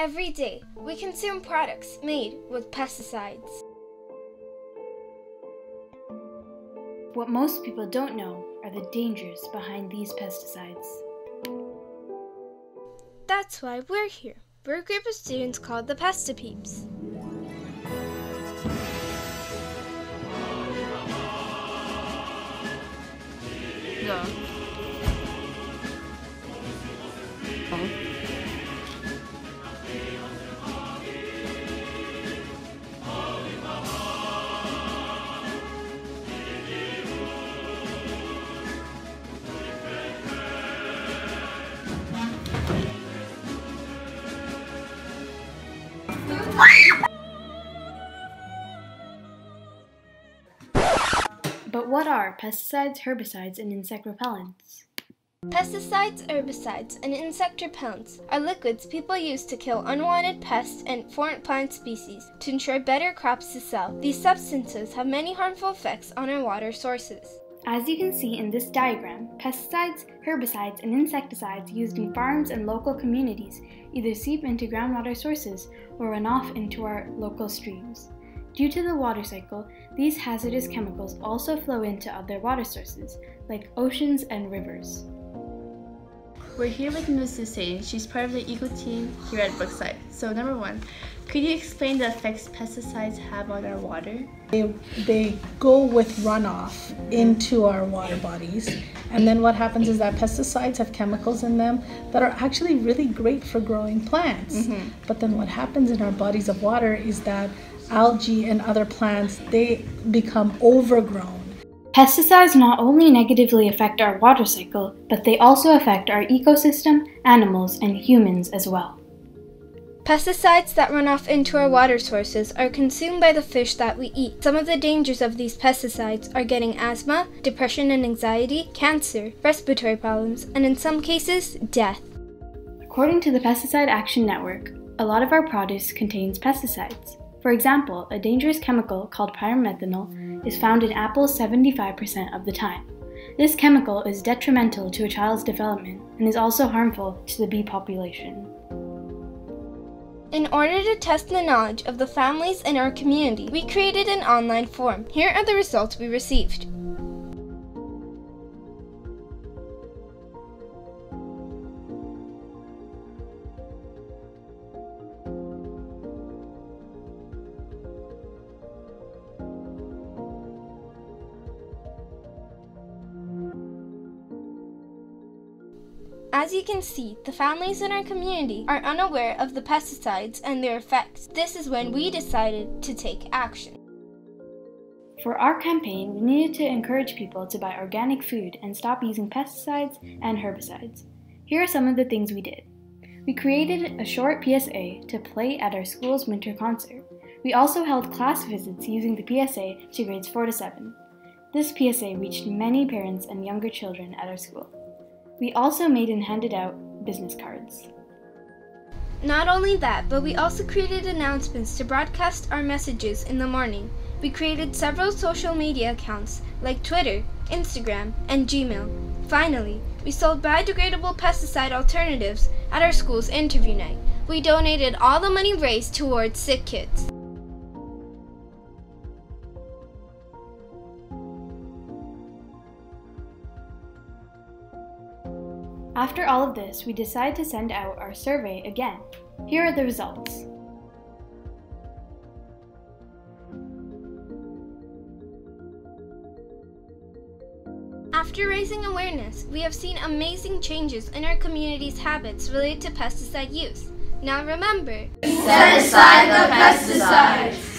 Every day, we consume products made with pesticides. What most people don't know are the dangers behind these pesticides. That's why we're here. We're a group of students called the Peeps. Go. But what are pesticides, herbicides, and insect repellents? Pesticides, herbicides, and insect repellents are liquids people use to kill unwanted pests and foreign plant species to ensure better crops to sell. These substances have many harmful effects on our water sources. As you can see in this diagram, pesticides, herbicides, and insecticides used in farms and local communities either seep into groundwater sources or run off into our local streams. Due to the water cycle, these hazardous chemicals also flow into other water sources, like oceans and rivers. We're here with Ms. Hussein. She's part of the eco team here at Brookside. So number one, could you explain the effects pesticides have on our water? They go with runoff into our water bodies, and then what happens is that pesticides have chemicals in them that are actually really great for growing plants. But then what happens in our bodies of water is that algae and other plants, they become overgrown. Pesticides not only negatively affect our water cycle, but they also affect our ecosystem, animals, and humans as well. Pesticides that run off into our water sources are consumed by the fish that we eat. Some of the dangers of these pesticides are getting asthma, depression and anxiety, cancer, respiratory problems, and in some cases, death. According to the Pesticide Action Network, a lot of our produce contains pesticides. For example, a dangerous chemical called pyrimethanol is found in apples 75% of the time. This chemical is detrimental to a child's development and is also harmful to the bee population. In order to test the knowledge of the families in our community, we created an online form. Here are the results we received. As you can see, the families in our community are unaware of the pesticides and their effects. This is when we decided to take action. For our campaign, we needed to encourage people to buy organic food and stop using pesticides and herbicides. Here are some of the things we did. We created a short PSA to play at our school's winter concert. We also held class visits using the PSA to grades 4 to 7. This PSA reached many parents and younger children at our school. We also made and handed out business cards. Not only that, but we also created announcements to broadcast our messages in the morning. We created several social media accounts like Twitter, Instagram, and Gmail. Finally, we sold biodegradable pesticide alternatives at our school's interview night. We donated all the money raised towards sick kids. After all of this, we decided to send out our survey again. Here are the results. After raising awareness, we have seen amazing changes in our community's habits related to pesticide use. Now remember, set aside the pesticides.